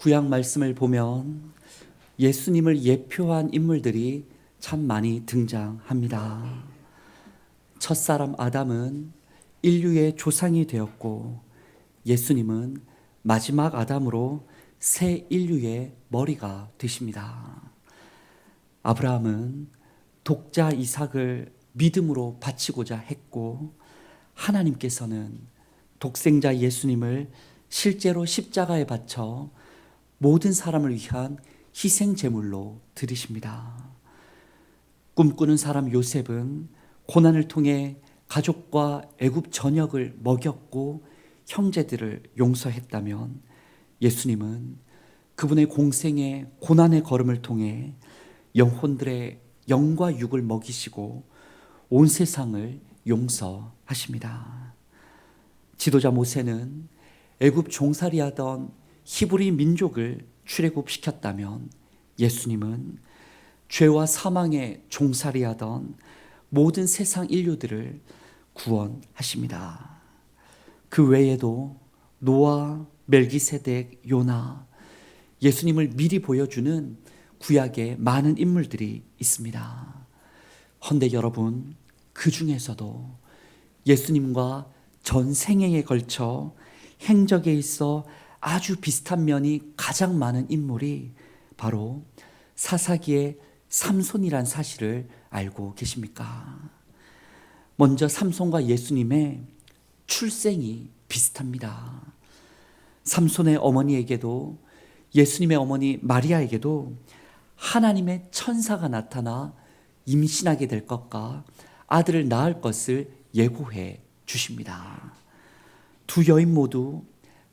구약 말씀을 보면 예수님을 예표한 인물들이 참 많이 등장합니다. 첫사람 아담은 인류의 조상이 되었고 예수님은 마지막 아담으로 새 인류의 머리가 되십니다. 아브라함은 독자 이삭을 믿음으로 바치고자 했고 하나님께서는 독생자 예수님을 실제로 십자가에 바쳐 모든 사람을 위한 희생 제물로 드리십니다. 꿈꾸는 사람 요셉은 고난을 통해 가족과 애굽 전역을 먹였고 형제들을 용서했다면 예수님은 그분의 공생의 고난의 걸음을 통해 영혼들의 영과 육을 먹이시고 온 세상을 용서하십니다. 지도자 모세는 애굽 종살이하던 히브리 민족을 출애굽시켰다면 예수님은 죄와 사망에 종살이하던 모든 세상 인류들을 구원하십니다. 그 외에도 노아, 멜기세덱, 요나, 예수님을 미리 보여주는 구약의 많은 인물들이 있습니다. 헌데 여러분, 그 중에서도 예수님과 전 생애에 걸쳐 행적에 있어 아주 비슷한 면이 가장 많은 인물이 바로 사사기의 삼손이란 사실을 알고 계십니까? 먼저 삼손과 예수님의 출생이 비슷합니다. 삼손의 어머니에게도 예수님의 어머니 마리아에게도 하나님의 천사가 나타나 임신하게 될 것과 아들을 낳을 것을 예고해 주십니다. 두 여인 모두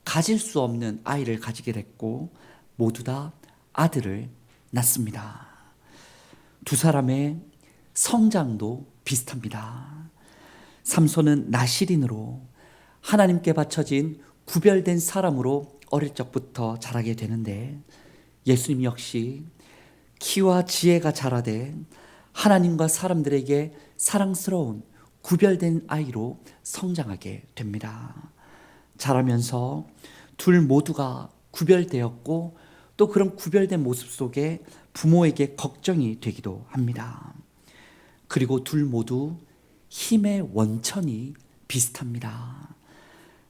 가질 수 없는 아이를 가지게 됐고 모두 다 아들을 낳습니다. 두 사람의 성장도 비슷합니다. 삼손은 나실인으로 하나님께 바쳐진 구별된 사람으로 어릴 적부터 자라게 되는데 예수님 역시 키와 지혜가 자라되 하나님과 사람들에게 사랑스러운 구별된 아이로 성장하게 됩니다. 자라면서 둘 모두가 구별되었고 또 그런 구별된 모습 속에 부모에게 걱정이 되기도 합니다. 그리고 둘 모두 힘의 원천이 비슷합니다.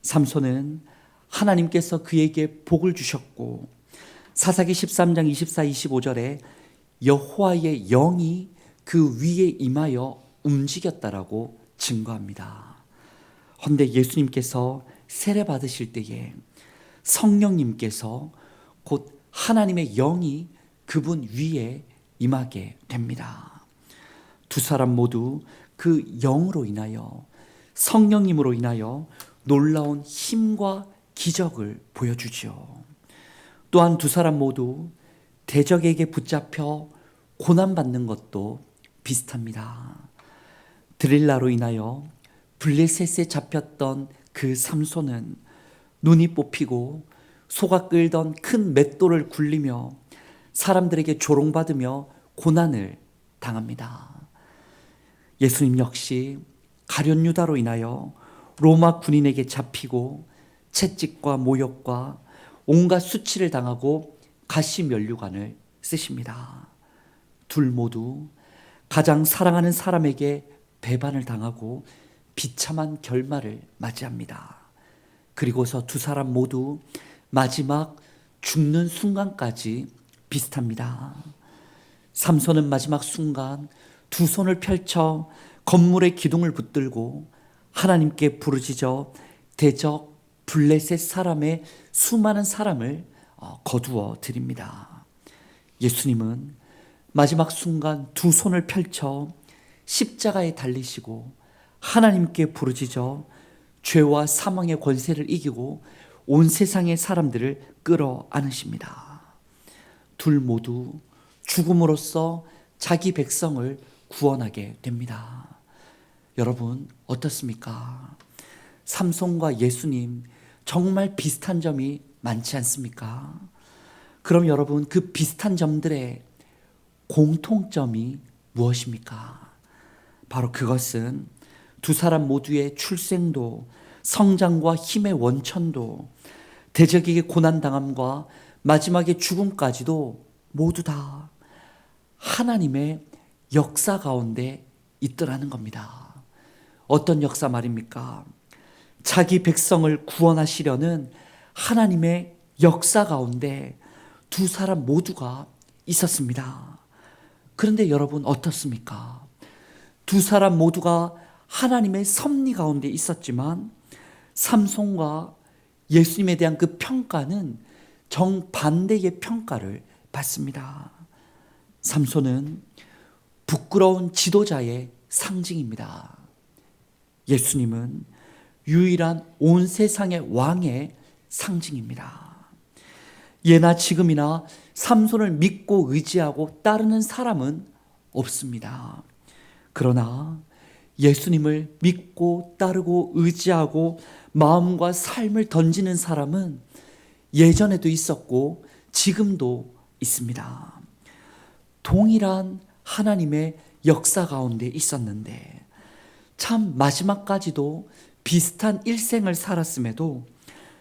삼손은 하나님께서 그에게 복을 주셨고 사사기 13장 24, 25절에 여호와의 영이 그 위에 임하여 움직였다라고 증거합니다. 헌데 예수님께서 세례 받으실 때에 성령님께서 곧 하나님의 영이 그분 위에 임하게 됩니다. 두 사람 모두 그 영으로 인하여 성령님으로 인하여 놀라운 힘과 기적을 보여주죠. 또한 두 사람 모두 대적에게 붙잡혀 고난받는 것도 비슷합니다. 드릴라로 인하여 블레셋에 잡혔던 그 삼손은 눈이 뽑히고 소가 끌던 큰 맷돌을 굴리며 사람들에게 조롱받으며 고난을 당합니다. 예수님 역시 가룟 유다로 인하여 로마 군인에게 잡히고 채찍과 모욕과 온갖 수치를 당하고 가시면류관을 쓰십니다. 둘 모두 가장 사랑하는 사람에게 배반을 당하고 비참한 결말을 맞이합니다. 그리고서 두 사람 모두 마지막 죽는 순간까지 비슷합니다. 삼손은 마지막 순간 두 손을 펼쳐 건물의 기둥을 붙들고 하나님께 부르짖어 대적 블레셋 사람의 수많은 사람을 거두어 드립니다. 예수님은 마지막 순간 두 손을 펼쳐 십자가에 달리시고 하나님께 부르짖어 죄와 사망의 권세를 이기고 온 세상의 사람들을 끌어안으십니다. 둘 모두 죽음으로써 자기 백성을 구원하게 됩니다. 여러분 어떻습니까? 삼손과 예수님 정말 비슷한 점이 많지 않습니까? 그럼 여러분 그 비슷한 점들의 공통점이 무엇입니까? 바로 그것은 두 사람 모두의 출생도 성장과 힘의 원천도 대적에게 고난당함과 마지막에 죽음까지도 모두 다 하나님의 역사 가운데 있더라는 겁니다. 어떤 역사 말입니까? 자기 백성을 구원하시려는 하나님의 역사 가운데 두 사람 모두가 있었습니다. 그런데 여러분 어떻습니까? 두 사람 모두가 하나님의 섭리 가운데 있었지만 삼손과 예수님에 대한 그 평가는 정반대의 평가를 받습니다. 삼손은 부끄러운 지도자의 상징입니다. 예수님은 유일한 온 세상의 왕의 상징입니다. 예나 지금이나 삼손을 믿고 의지하고 따르는 사람은 없습니다. 그러나 예수님을 믿고 따르고 의지하고 마음과 삶을 던지는 사람은 예전에도 있었고 지금도 있습니다. 동일한 하나님의 역사 가운데 있었는데 참 마지막까지도 비슷한 일생을 살았음에도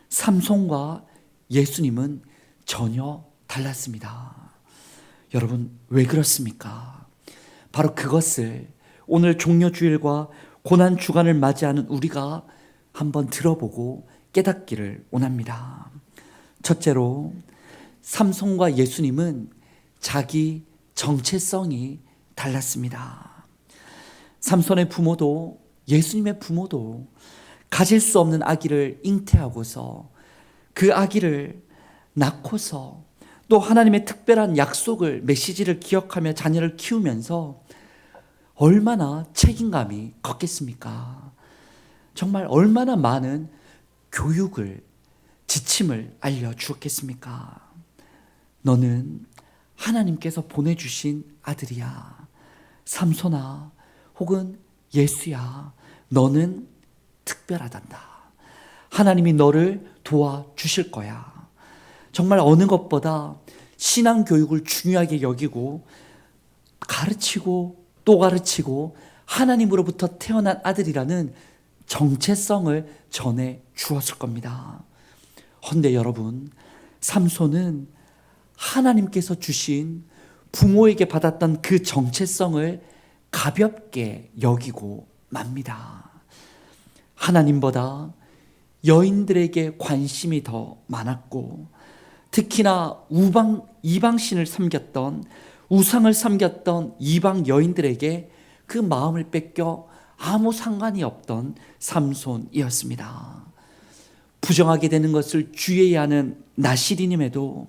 삼손과 예수님은 전혀 달랐습니다. 여러분 왜 그렇습니까? 바로 그것을 오늘 종려주일과 고난주간을 맞이하는 우리가 한번 들어보고 깨닫기를 원합니다. 첫째로 삼손과 예수님은 자기 정체성이 달랐습니다. 삼손의 부모도 예수님의 부모도 가질 수 없는 아기를 잉태하고서 그 아기를 낳고서 또 하나님의 특별한 약속을 메시지를 기억하며 자녀를 키우면서 얼마나 책임감이 컸겠습니까? 정말 얼마나 많은 교육을 지침을 알려주었겠습니까? 너는 하나님께서 보내주신 아들이야. 삼손아 혹은 예수야, 너는 특별하단다. 하나님이 너를 도와주실 거야. 정말 어느 것보다 신앙교육을 중요하게 여기고 가르치고 또 가르치고 하나님으로부터 태어난 아들이라는 정체성을 전해 주었을 겁니다. 헌데 여러분, 삼손은 하나님께서 주신 부모에게 받았던 그 정체성을 가볍게 여기고 맙니다. 하나님보다 여인들에게 관심이 더 많았고 특히나 이방신을 섬겼던 우상을 섬겼던 이방 여인들에게 그 마음을 뺏겨 아무 상관이 없던 삼손이었습니다. 부정하게 되는 것을 주의해야 하는 나시리님에도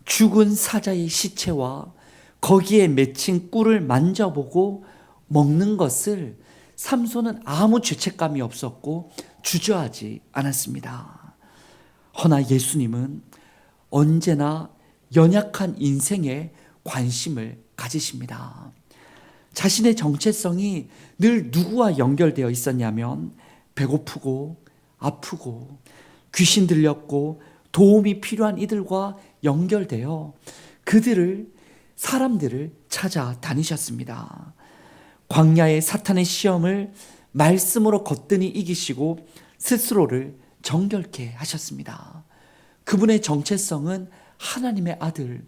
죽은 사자의 시체와 거기에 맺힌 꿀을 만져보고 먹는 것을 삼손은 아무 죄책감이 없었고 주저하지 않았습니다. 허나 예수님은 언제나 연약한 인생에 관심을 가지십니다. 자신의 정체성이 늘 누구와 연결되어 있었냐면 배고프고 아프고 귀신 들렸고 도움이 필요한 이들과 연결되어 사람들을 찾아다니셨습니다. 광야의 사탄의 시험을 말씀으로 거뜬히 이기시고 스스로를 정결케 하셨습니다. 그분의 정체성은 하나님의 아들,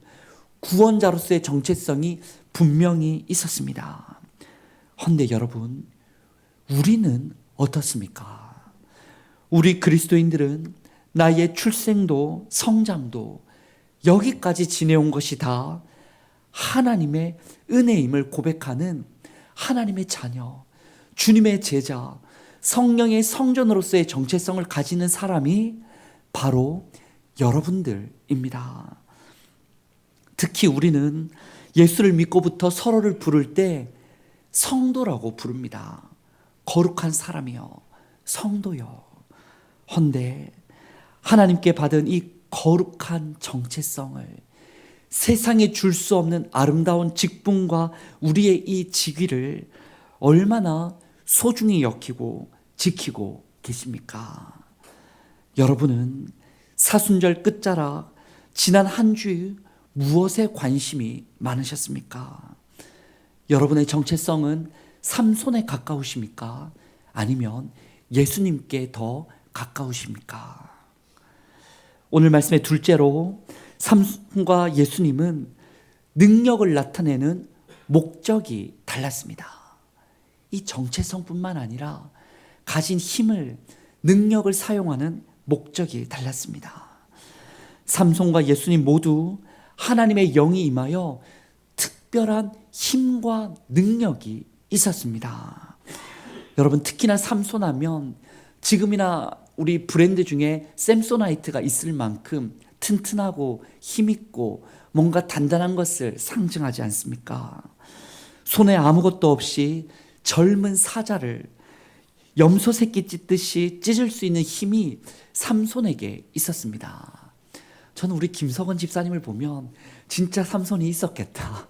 구원자로서의 정체성이 분명히 있었습니다. 헌데 여러분, 우리는 어떻습니까? 우리 그리스도인들은 나의 출생도 성장도 여기까지 지내온 것이 다 하나님의 은혜임을 고백하는 하나님의 자녀, 주님의 제자, 성령의 성전으로서의 정체성을 가지는 사람이 바로 여러분들입니다. 특히 우리는 예수를 믿고부터 서로를 부를 때 성도라고 부릅니다. 거룩한 사람이요, 성도요. 헌데 하나님께 받은 이 거룩한 정체성을 세상에 줄 수 없는 아름다운 직분과 우리의 이 직위를 얼마나 소중히 여기고 지키고 계십니까? 여러분은 사순절 끝자락 지난 한 주 무엇에 관심이 많으셨습니까? 여러분의 정체성은 삼손에 가까우십니까? 아니면 예수님께 더 가까우십니까? 오늘 말씀의 둘째로 삼손과 예수님은 능력을 나타내는 목적이 달랐습니다. 이 정체성뿐만 아니라 가진 힘을, 능력을 사용하는 목적이 달랐습니다. 삼손과 예수님 모두 하나님의 영이 임하여 특별한 힘과 능력이 있었습니다. 여러분, 특히나 삼손하면 지금이나 우리 브랜드 중에 샘소나이트가 있을 만큼 튼튼하고 힘있고 뭔가 단단한 것을 상징하지 않습니까? 손에 아무것도 없이 젊은 사자를 염소 새끼 찢듯이 찢을 수 있는 힘이 삼손에게 있었습니다. 저는 우리 김석원 집사님을 보면 진짜 삼손이 있었겠다.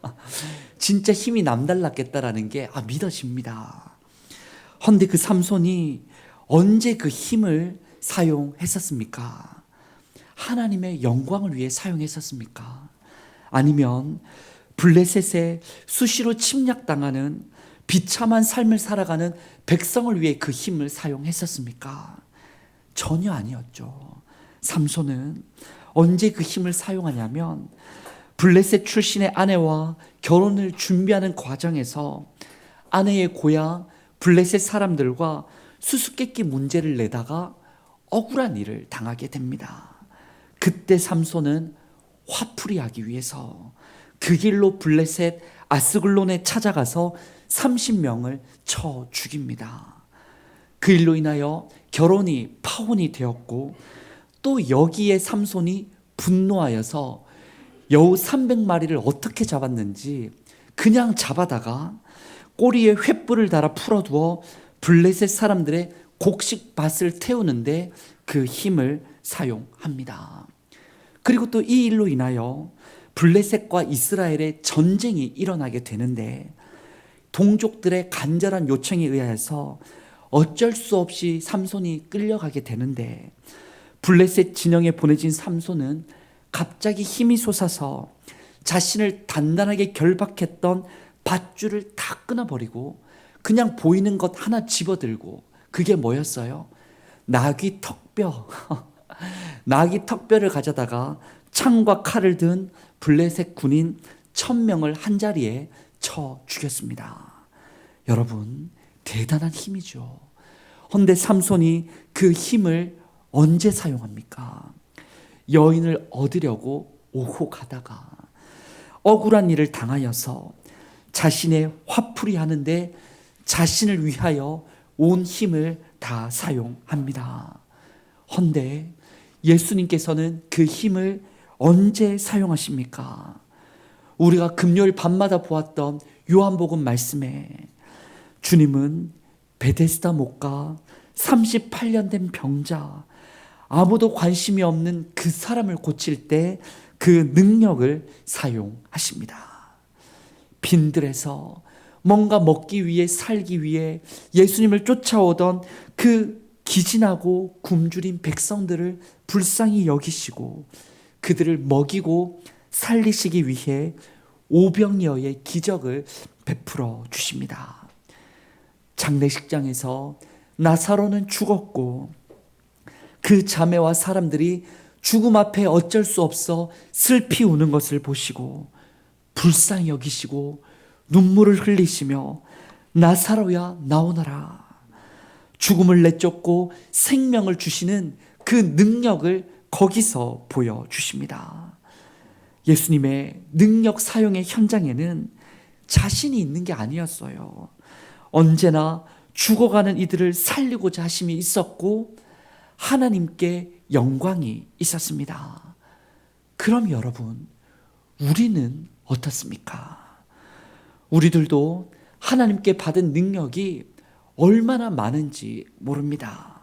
진짜 힘이 남달랐겠다라는 게 믿어집니다. 헌데 그 삼손이 언제 그 힘을 사용했었습니까? 하나님의 영광을 위해 사용했었습니까? 아니면 블레셋에 수시로 침략당하는 비참한 삶을 살아가는 백성을 위해 그 힘을 사용했었습니까? 전혀 아니었죠. 삼손은 언제 그 힘을 사용하냐면 블레셋 출신의 아내와 결혼을 준비하는 과정에서 아내의 고향 블레셋 사람들과 수수께끼 문제를 내다가 억울한 일을 당하게 됩니다. 그때 삼손은 화풀이하기 위해서 그 길로 블레셋 아스글론에 찾아가서 30명을 쳐 죽입니다. 그 일로 인하여 결혼이 파혼이 되었고 또 여기에 삼손이 분노하여서 여우 300마리를 어떻게 잡았는지 그냥 잡아다가 꼬리에 횃불을 달아 풀어두어 블레셋 사람들의 곡식밭을 태우는데 그 힘을 사용합니다. 그리고 또 이 일로 인하여 블레셋과 이스라엘의 전쟁이 일어나게 되는데 동족들의 간절한 요청에 의해서 어쩔 수 없이 삼손이 끌려가게 되는데 블레셋 진영에 보내진 삼손은 갑자기 힘이 솟아서 자신을 단단하게 결박했던 밧줄을 다 끊어버리고 그냥 보이는 것 하나 집어들고 그게 뭐였어요? 나귀 턱뼈. 나귀 턱뼈를 가져다가 창과 칼을 든 블레셋 군인 1000명을 한자리에 쳐 죽였습니다. 여러분, 대단한 힘이죠. 헌데 삼손이 그 힘을 언제 사용합니까? 여인을 얻으려고 오고 가다가 억울한 일을 당하여서 자신의 화풀이 하는데 자신을 위하여 온 힘을 다 사용합니다. 헌데 예수님께서는 그 힘을 언제 사용하십니까? 우리가 금요일 밤마다 보았던 요한복음 말씀에 주님은 베데스다 못가 38년 된 병자, 아무도 관심이 없는 그 사람을 고칠 때 그 능력을 사용하십니다. 빈들에서 뭔가 먹기 위해 살기 위해 예수님을 쫓아오던 그 기진하고 굶주린 백성들을 불쌍히 여기시고 그들을 먹이고 살리시기 위해 오병이어의 기적을 베풀어 주십니다. 장례식장에서 나사로는 죽었고 그 자매와 사람들이 죽음 앞에 어쩔 수 없어 슬피 우는 것을 보시고 불쌍히 여기시고 눈물을 흘리시며 나사로야 나오너라. 죽음을 내쫓고 생명을 주시는 그 능력을 거기서 보여주십니다. 예수님의 능력 사용의 현장에는 자신이 있는 게 아니었어요. 언제나 죽어가는 이들을 살리고자 하심이 있었고 하나님께 영광이 있었습니다. 그럼 여러분, 우리는 어떻습니까? 우리들도 하나님께 받은 능력이 얼마나 많은지 모릅니다.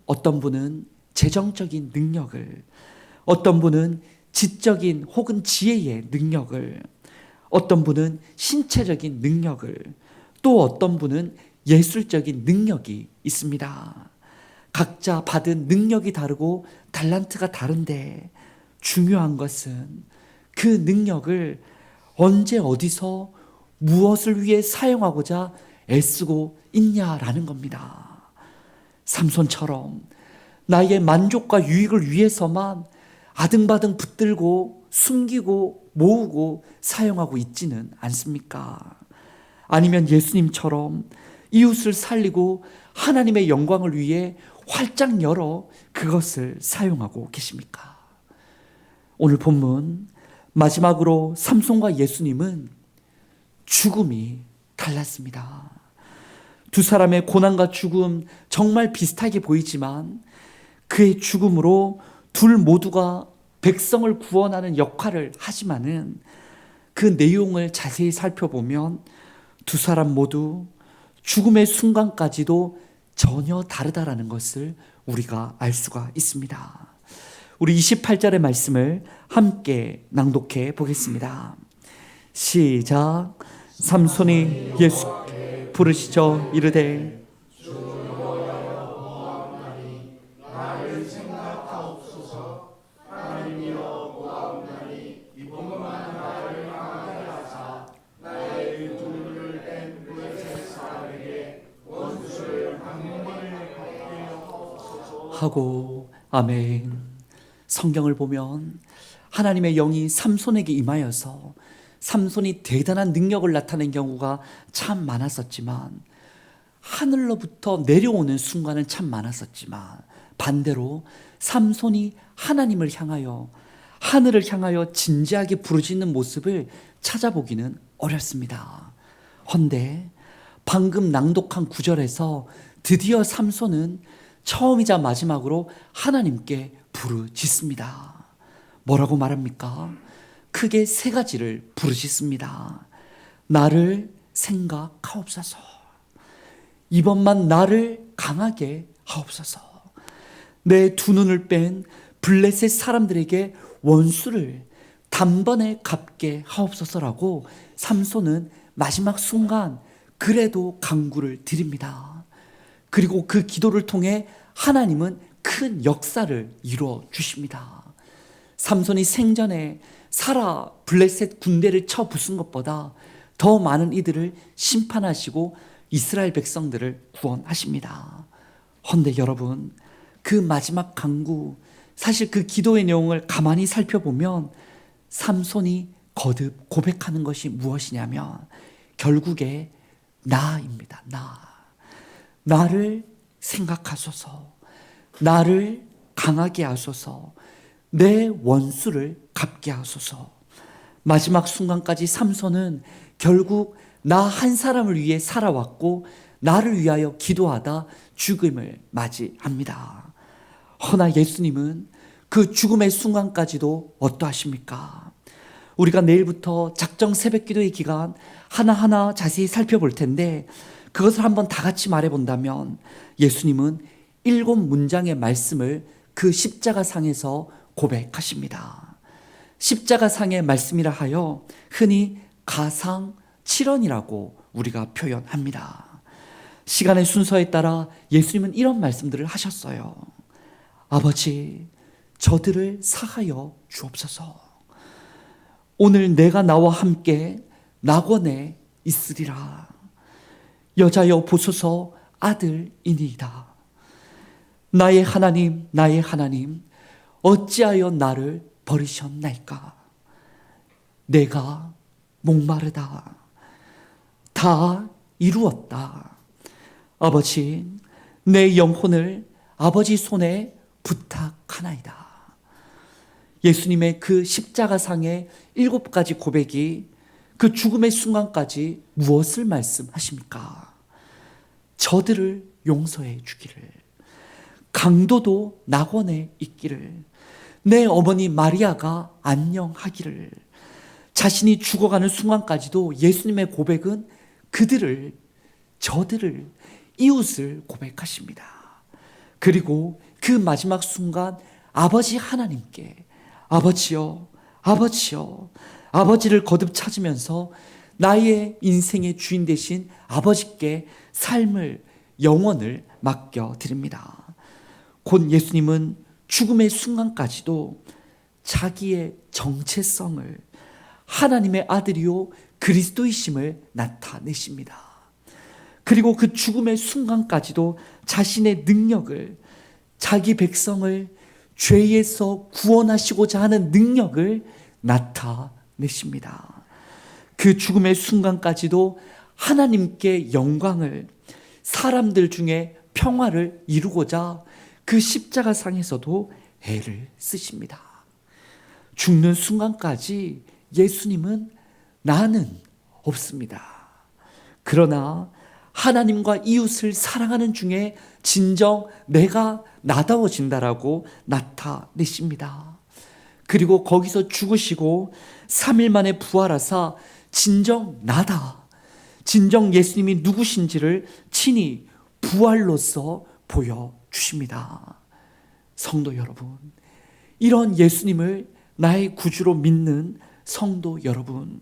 어떤 분은 재정적인 능력을, 어떤 분은 지적인 혹은 지혜의 능력을, 어떤 분은 신체적인 능력을, 또 어떤 분은 예술적인 능력이 있습니다. 각자 받은 능력이 다르고 달란트가 다른데 중요한 것은 그 능력을 언제 어디서 무엇을 위해 사용하고자 애쓰고 있냐라는 겁니다. 삼손처럼 나의 만족과 유익을 위해서만 아등바등 붙들고 숨기고 모으고 사용하고 있지는 않습니까? 아니면 예수님처럼 이웃을 살리고 하나님의 영광을 위해 활짝 열어 그것을 사용하고 계십니까? 오늘 본문 마지막으로 삼손과 예수님은 죽음이 달랐습니다. 두 사람의 고난과 죽음 정말 비슷하게 보이지만 그의 죽음으로 둘 모두가 백성을 구원하는 역할을 하지만은 그 내용을 자세히 살펴보면 두 사람 모두 죽음의 순간까지도 전혀 다르다라는 것을 우리가 알 수가 있습니다. 우리 28절의 말씀을 함께 낭독해 보겠습니다. 시작. 삼손이 예수 부르시죠 이르되 하고 아멘. 성경을 보면 하나님의 영이 삼손에게 임하여서 삼손이 대단한 능력을 나타낸 경우가 참 많았었지만 하늘로부터 내려오는 순간은 참 많았었지만 반대로 삼손이 하나님을 향하여 하늘을 향하여 진지하게 부르짖는 모습을 찾아보기는 어렵습니다. 헌데 방금 낭독한 구절에서 드디어 삼손은 처음이자 마지막으로 하나님께 부르짖습니다. 뭐라고 말합니까? 크게 세 가지를 부르짖습니다. 나를 생각하옵소서. 이번만 나를 강하게 하옵소서. 내 두 눈을 뺀 블레셋 사람들에게 원수를 단번에 갚게 하옵소서라고 삼손은 마지막 순간 그래도 간구를 드립니다. 그리고 그 기도를 통해 하나님은 큰 역사를 이루어 주십니다. 삼손이 생전에 살아 블레셋 군대를 쳐 부순 것보다 더 많은 이들을 심판하시고 이스라엘 백성들을 구원하십니다. 헌데 여러분, 그 마지막 간구, 사실 그 기도의 내용을 가만히 살펴보면 삼손이 거듭 고백하는 것이 무엇이냐면 결국에 나입니다. 나를 생각하소서. 나를 강하게 하소서. 내 원수를 갚게 하소서. 마지막 순간까지 삼손은 결국 나 한 사람을 위해 살아왔고 나를 위하여 기도하다 죽음을 맞이합니다. 허나 예수님은 그 죽음의 순간까지도 어떠하십니까? 우리가 내일부터 작정 새벽 기도의 기간 하나하나 자세히 살펴볼 텐데 그것을 한번 다 같이 말해본다면 예수님은 7문장의 말씀을 그 십자가상에서 고백하십니다. 십자가상의 말씀이라 하여 흔히 가상칠언이라고 우리가 표현합니다. 시간의 순서에 따라 예수님은 이런 말씀들을 하셨어요. 아버지, 저들을 사하여 주옵소서. 오늘 내가 나와 함께 낙원에 있으리라. 여자여 보소서 아들이니이다. 나의 하나님, 나의 하나님, 어찌하여 나를 버리셨나이까? 내가 목마르다. 다 이루었다. 아버지, 내 영혼을 아버지 손에 부탁하나이다. 예수님의 그 십자가상의 7가지 고백이 그 죽음의 순간까지 무엇을 말씀하십니까? 저들을 용서해 주기를, 강도도 낙원에 있기를, 내 어머니 마리아가 안녕하기를. 자신이 죽어가는 순간까지도 예수님의 고백은 그들을, 저들을, 이웃을 고백하십니다. 그리고 그 마지막 순간 아버지 하나님께 아버지여, 아버지여, 아버지를 거듭 찾으면서 나의 인생의 주인 되신 아버지께 삶을, 영혼을 맡겨드립니다. 곧 예수님은 죽음의 순간까지도 자기의 정체성을, 하나님의 아들이요 그리스도이심을 나타내십니다. 그리고 그 죽음의 순간까지도 자신의 능력을, 자기 백성을 죄에서 구원하시고자 하는 능력을 나타내십니다. 그 죽음의 순간까지도 하나님께 영광을, 사람들 중에 평화를 이루고자 그 십자가상에서도 애를 쓰십니다. 죽는 순간까지 예수님은 나는 없습니다. 그러나 하나님과 이웃을 사랑하는 중에 진정 내가 나다워진다라고 나타내십니다. 그리고 거기서 죽으시고 3일 만에 부활하사 진정 나다, 진정 예수님이 누구신지를 친히 부활로서 보여주십니다. 성도 여러분, 이런 예수님을 나의 구주로 믿는 성도 여러분,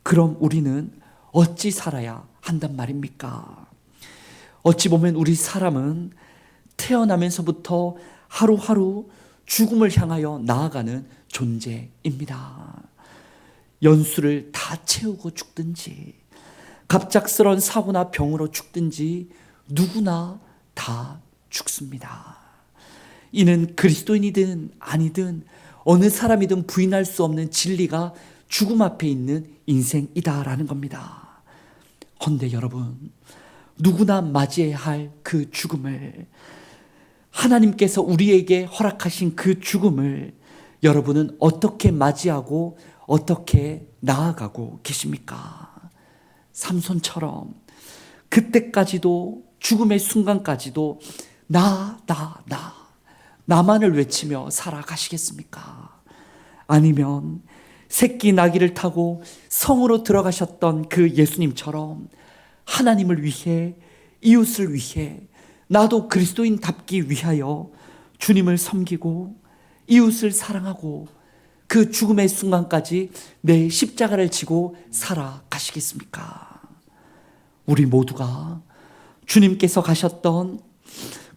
그럼 우리는 어찌 살아야 한단 말입니까? 어찌 보면 우리 사람은 태어나면서부터 하루하루 죽음을 향하여 나아가는 존재입니다. 연수를 다 채우고 죽든지, 갑작스러운 사고나 병으로 죽든지 누구나 다 죽습니다. 이는 그리스도인이든 아니든 어느 사람이든 부인할 수 없는 진리가 죽음 앞에 있는 인생이다라는 겁니다. 헌데 여러분, 누구나 맞이해야 할 그 죽음을, 하나님께서 우리에게 허락하신 그 죽음을 여러분은 어떻게 맞이하고 어떻게 나아가고 계십니까? 삼손처럼 그때까지도, 죽음의 순간까지도 나만을 외치며 살아가시겠습니까? 아니면 새끼 나귀를 타고 성으로 들어가셨던 그 예수님처럼 하나님을 위해, 이웃을 위해, 나도 그리스도인답기 위하여 주님을 섬기고 이웃을 사랑하고 그 죽음의 순간까지 내 십자가를 지고 살아가시겠습니까? 우리 모두가 주님께서 가셨던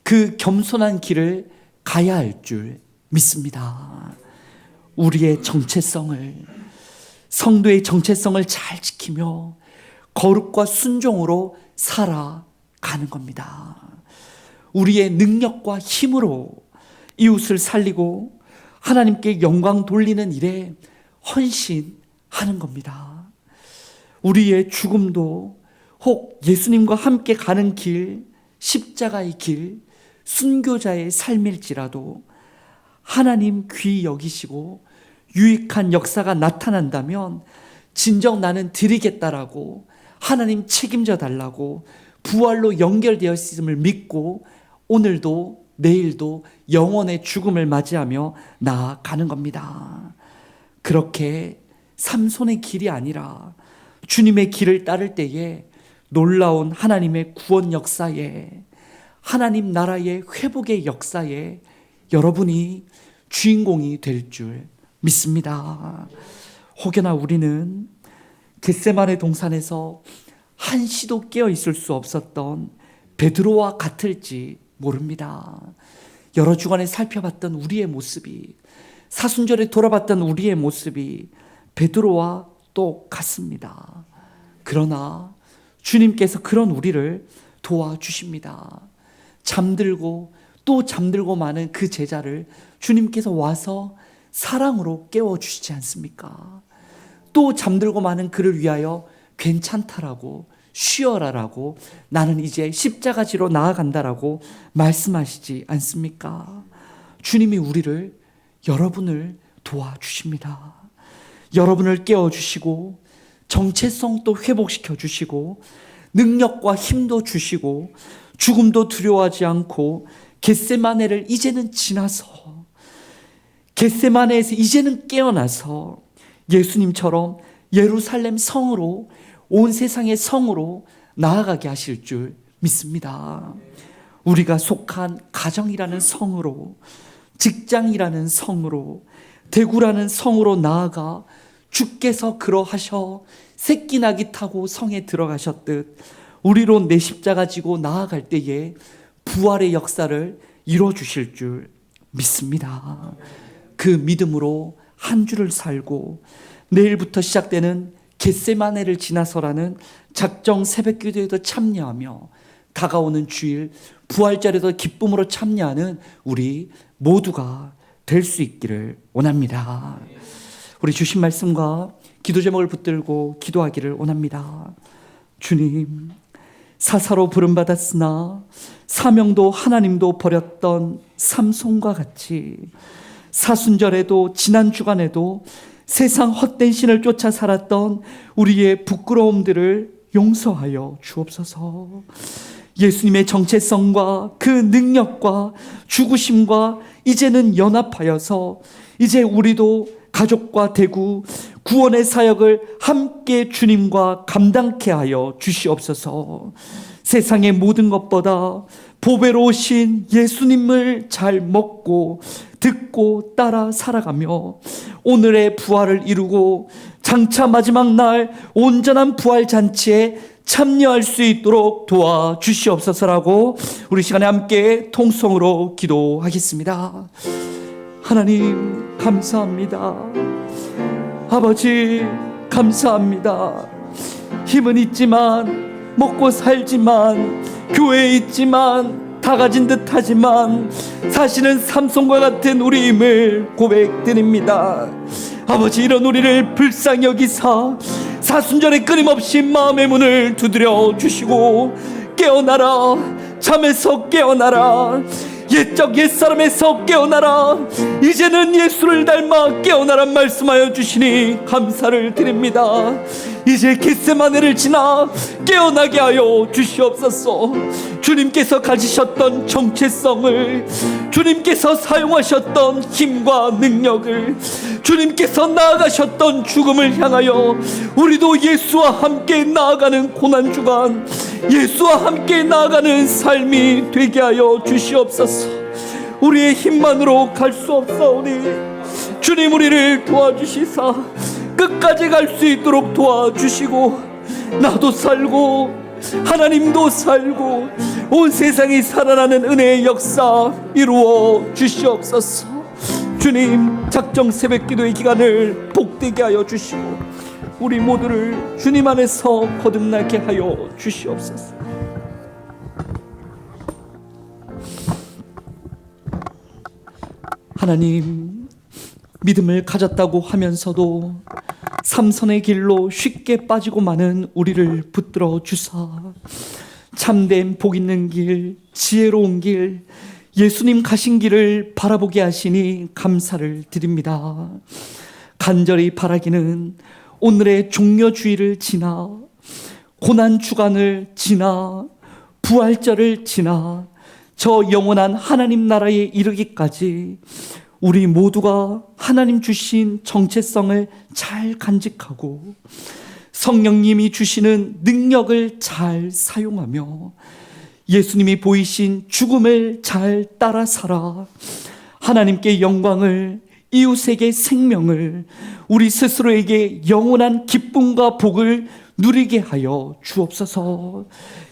그 겸손한 길을 가야 할 줄 믿습니다. 우리의 정체성을, 성도의 정체성을 잘 지키며 거룩과 순종으로 살아가는 겁니다. 우리의 능력과 힘으로 이웃을 살리고 하나님께 영광 돌리는 일에 헌신하는 겁니다. 우리의 죽음도 혹 예수님과 함께 가는 길, 십자가의 길, 순교자의 삶일지라도 하나님 귀히 여기시고 유익한 역사가 나타난다면 진정 나는 드리겠다라고, 하나님 책임져 달라고 부활로 연결되어 있음을 믿고 오늘도 내일도 영원의 죽음을 맞이하며 나아가는 겁니다. 그렇게 삼손의 길이 아니라 주님의 길을 따를 때에 놀라운 하나님의 구원 역사에, 하나님 나라의 회복의 역사에 여러분이 주인공이 될 줄 믿습니다. 혹여나 우리는 겟세마네 동산에서 한시도 깨어 있을 수 없었던 베드로와 같을지 모릅니다. 여러 주간에 살펴봤던 우리의 모습이, 사순절에 돌아봤던 우리의 모습이 베드로와 똑같습니다. 그러나 주님께서 그런 우리를 도와주십니다. 잠들고 또 잠들고 마는 그 제자를 주님께서 와서 사랑으로 깨워주시지 않습니까? 또 잠들고 마는 그를 위하여 괜찮다라고, 쉬어라라고, 나는 이제 십자가 지로 나아간다라고 말씀하시지 않습니까? 주님이 우리를, 여러분을 도와주십니다. 여러분을 깨워주시고 정체성도 회복시켜 주시고 능력과 힘도 주시고 죽음도 두려워하지 않고 겟세마네를 이제는 지나서, 겟세마네에서 이제는 깨어나서 예수님처럼 예루살렘 성으로, 온 세상의 성으로 나아가게 하실 줄 믿습니다. 우리가 속한 가정이라는 성으로, 직장이라는 성으로, 대구라는 성으로 나아가 주께서 그러하셔 새끼 나귀 타고 성에 들어가셨듯 우리로 내 십자가 지고 나아갈 때에 부활의 역사를 이루어주실 줄 믿습니다. 그 믿음으로 한 주를 살고 내일부터 시작되는 겟세마네를 지나서라는 작정 새벽기도에도 참여하며 다가오는 주일 부활절에도 기쁨으로 참여하는 우리 모두가 될 수 있기를 원합니다. 우리 주신 말씀과 기도 제목을 붙들고 기도하기를 원합니다. 주님, 사사로 부름받았으나 사명도 하나님도 버렸던 삼손과 같이 사순절에도 지난 주간에도 세상 헛된 신을 쫓아 살았던 우리의 부끄러움들을 용서하여 주옵소서. 예수님의 정체성과 그 능력과 죽으심과 이제는 연합하여서 이제 우리도 가족과 대구 구원의 사역을 함께 주님과 감당케 하여 주시옵소서. 세상의 모든 것보다 보배로우신 예수님을 잘 먹고 듣고 따라 살아가며 오늘의 부활을 이루고 장차 마지막 날 온전한 부활 잔치에 참여할 수 있도록 도와주시옵소서라고 우리 시간에 함께 통성으로 기도하겠습니다. 하나님 감사합니다. 아버지 감사합니다. 힘은 있지만 먹고 살지만 교회에 있지만 다 가진 듯 하지만 사실은 삼손과 같은 우리임을 고백드립니다. 아버지, 이런 우리를 불쌍히 여기사 사순절에 끊임없이 마음의 문을 두드려 주시고 깨어나라, 잠에서 깨어나라, 옛적 옛사람에서 깨어나라, 이제는 예수를 닮아 깨어나라 말씀하여 주시니 감사를 드립니다. 이제 겟세마네를 지나 깨어나게 하여 주시옵소서. 주님께서 가지셨던 정체성을, 주님께서 사용하셨던 힘과 능력을, 주님께서 나아가셨던 죽음을 향하여 우리도 예수와 함께 나아가는 고난주간, 예수와 함께 나아가는 삶이 되게 하여 주시옵소서. 우리의 힘만으로 갈 수 없사오니 주님 우리를 도와주시사 끝까지 갈 수 있도록 도와주시고 나도 살고 하나님도 살고 온 세상이 살아나는 은혜의 역사 이루어 주시옵소서. 주님, 작정 새벽기도의 기간을 복되게 하여 주시고 우리 모두를 주님 안에서 거듭나게 하여 주시옵소서. 하나님, 믿음을 가졌다고 하면서도 삼손의 길로 쉽게 빠지고 마는 우리를 붙들어 주사 참된 복 있는 길, 지혜로운 길, 예수님 가신 길을 바라보게 하시니 감사를 드립니다. 간절히 바라기는 오늘의 종려주의를 지나 고난주간을 지나 부활절을 지나 저 영원한 하나님 나라에 이르기까지 우리 모두가 하나님 주신 정체성을 잘 간직하고 성령님이 주시는 능력을 잘 사용하며 예수님이 보이신 죽음을 잘 따라 살아 하나님께 영광을, 이웃에게 생명을, 우리 스스로에게 영원한 기쁨과 복을 누리게 하여 주옵소서.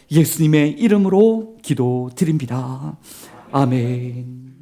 예수님의 이름으로 기도드립니다. 아멘.